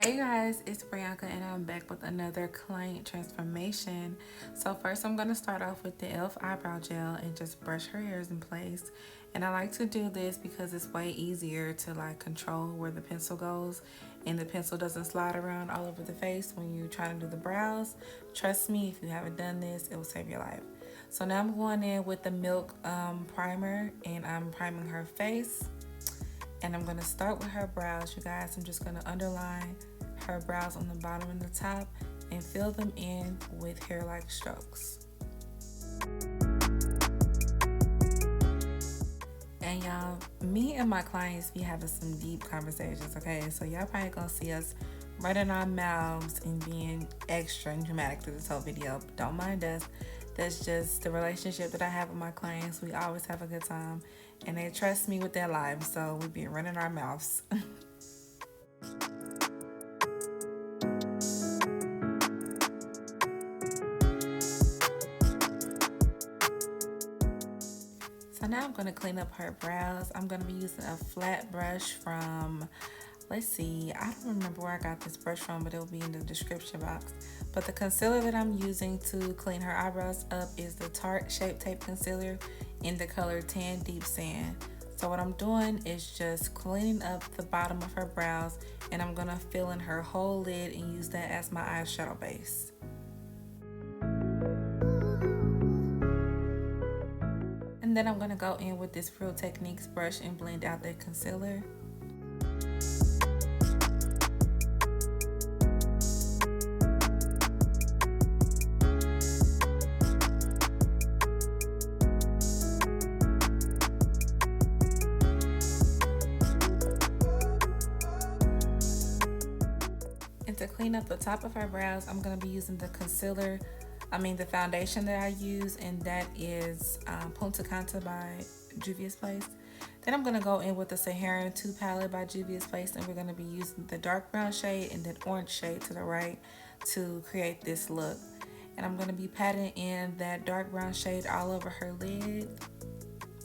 Hey guys, it's Brianca and I'm back with another client transformation. So first I'm going to start off with the e.l.f. eyebrow gel and just brush her hairs in place. And I like to do this because it's way easier to like control where the pencil goes and the pencil doesn't slide around all over the face when you're trying to do the brows. Trust me, if you haven't done this, it will save your life. So now I'm going in with the Milk primer and I'm priming her face. And I'm going to start with her brows, you guys. I'm just going to underline her brows on the bottom and the top and fill them in with hair-like strokes. And y'all, me and my clients be having some deep conversations, okay? So y'all probably gonna see us running our mouths and being extra and dramatic through this whole video. But don't mind us. That's just the relationship that I have with my clients. We always have a good time and they trust me with their lives, so we be running our mouths. So now I'm going to clean up her brows. I'm going to be using a flat brush from, let's see, I don't remember where I got this brush from, but it'll be in the description box. But the concealer that I'm using to clean her eyebrows up is the Tarte Shape Tape Concealer in the color Tan Deep Sand. So what I'm doing is just cleaning up the bottom of her brows, and I'm going to fill in her whole lid and use that as my eyeshadow base. And then I'm going to go in with this Real Techniques brush and blend out that concealer. And to clean up the top of her brows, I'm going to be using the the foundation that I use, and that is Punta Cana by Juvia's Place. Then I'm going to go in with the Saharan 2 palette by Juvia's Place, and we're going to be using the dark brown shade and that orange shade to the right to create this look. And I'm going to be patting in that dark brown shade all over her lid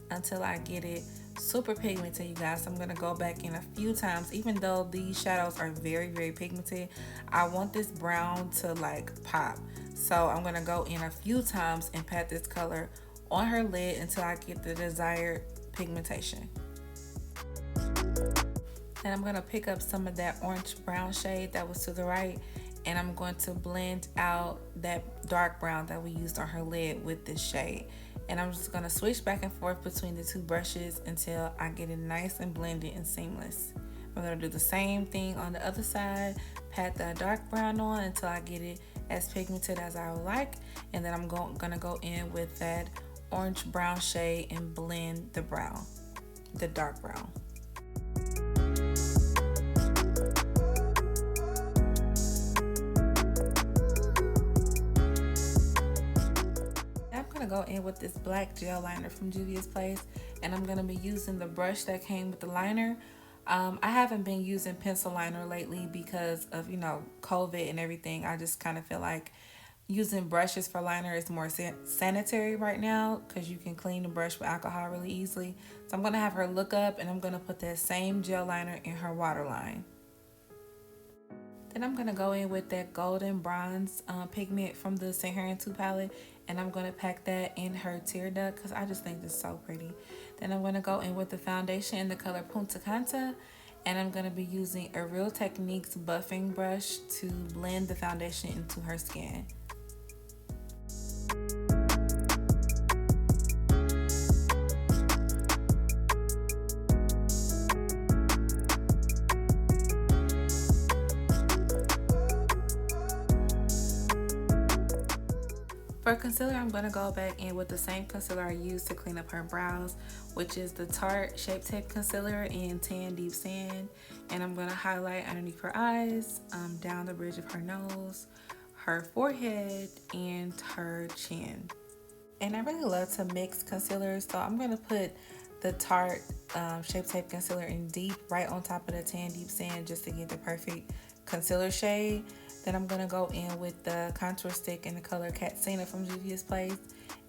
until I get it super pigmented, you guys. I'm going to go back in a few times. Even though these shadows are very, very pigmented, I want this brown to like pop. So I'm going to go in a few times and pat this color on her lid until I get the desired pigmentation. And I'm going to pick up some of that orange brown shade that was to the right, and I'm going to blend out that dark brown that we used on her lid with this shade. And I'm just going to switch back and forth between the two brushes until I get it nice and blended and seamless. We're going to do the same thing on the other side, pat the dark brown on until I get it as pigmented as I would like, and then I'm going to go in with that orange brown shade and blend the dark brown. I'm going to go in with this black gel liner from Juvia's Place, and I'm going to be using the brush that came with the liner. I haven't been using pencil liner lately because of, COVID and everything. I just kind of feel like using brushes for liner is more sanitary right now because you can clean the brush with alcohol really easily. So I'm going to have her look up, and I'm going to put that same gel liner in her waterline. Then I'm going to go in with that golden bronze pigment from the Saharan 2 palette, and I'm going to pack that in her tear duct because I just think it's so pretty. Then I'm going to go in with the foundation in the color Punta Cana, and I'm going to be using a Real Techniques buffing brush to blend the foundation into her skin. For concealer, I'm going to go back in with the same concealer I used to clean up her brows, which is the Tarte Shape Tape Concealer in Tan Deep Sand. And I'm going to highlight underneath her eyes, down the bridge of her nose, her forehead, and her chin. And I really love to mix concealers, so I'm going to put the Tarte Shape Tape Concealer in deep right on top of the Tan Deep Sand just to get the perfect concealer shade. Then I'm going to go in with the contour stick in the color Katsina from Juvia's Place,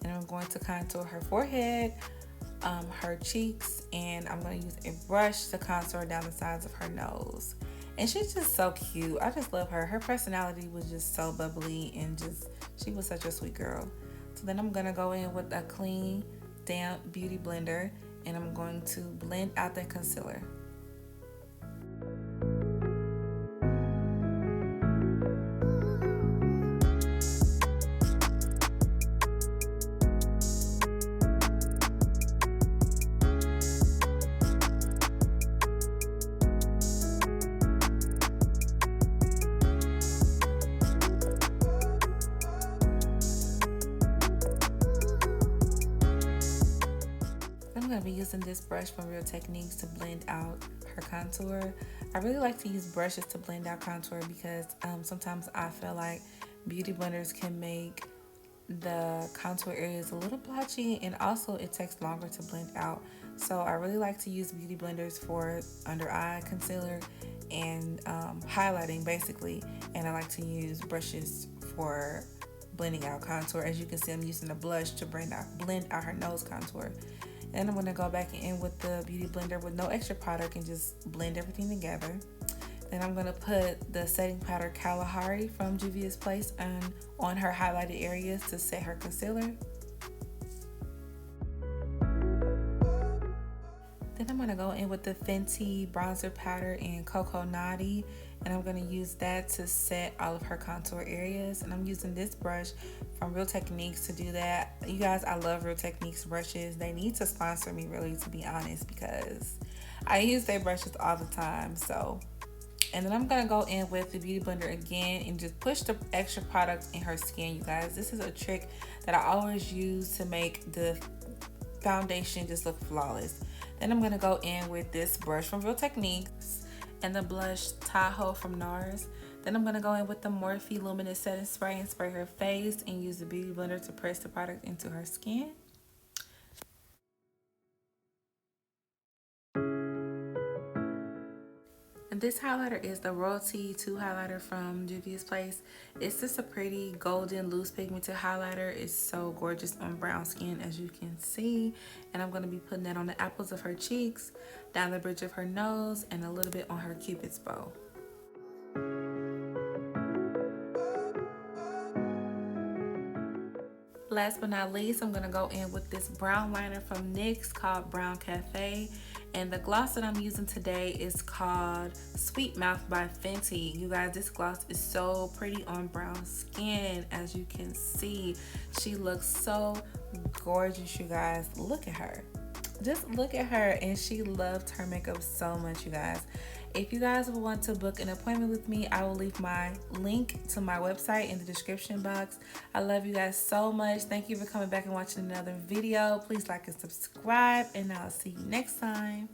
and I'm going to contour her forehead, her cheeks, and I'm going to use a brush to contour down the sides of her nose. And she's just so cute. I just love her. Her personality was just so bubbly and just, she was such a sweet girl. So then I'm going to go in with a clean, damp beauty blender and I'm going to blend out that concealer. I'm going to be using this brush from Real Techniques to blend out her contour. I really like to use brushes to blend out contour because sometimes I feel like beauty blenders can make the contour areas a little blotchy, and also it takes longer to blend out. So I really like to use beauty blenders for under eye concealer and highlighting basically, and I like to use brushes for blending out contour. As you can see, I'm using a blush to blend out her nose contour. And I'm going to go back in with the beauty blender with no extra product and just blend everything together. Then I'm going to put the setting powder Kalahari from Juvia's Place on her highlighted areas to set her concealer. Then I'm going to go in with the Fenty bronzer powder in Cocoa Naughty, and I'm going to use that to set all of her contour areas. And I'm using this brush from Real Techniques to do that. You guys, I love Real Techniques brushes. They need to sponsor me, really, to be honest, because I use their brushes all the time. So, and then I'm going to go in with the beauty blender again and just push the extra product in her skin, you guys. This is a trick that I always use to make the foundation just look flawless. Then I'm going to go in with this brush from Real Techniques and the blush Tahoe from NARS. Then I'm going to go in with the Morphe Luminous Setting Spray and spray her face and use the beauty blender to press the product into her skin. And this highlighter is the Royalty 2 highlighter from Juvia's Place. It's just a pretty golden loose pigmented highlighter. It's so gorgeous on brown skin, as you can see. And I'm going to be putting that on the apples of her cheeks, down the bridge of her nose, and a little bit on her cupid's bow. Last but not least, I'm going to go in with this brown liner from NYX called Brown Cafe. And the gloss that I'm using today is called Sweet Mouth by Fenty. You guys, this gloss is so pretty on brown skin. As you can see, she looks so gorgeous, you guys. Look at her. Just look at her, and she loved her makeup so much, you guys. If you guys want to book an appointment with me, I will leave my link to my website in the description box. I love you guys so much. Thank you for coming back and watching another video. Please like and subscribe, and I'll see you next time.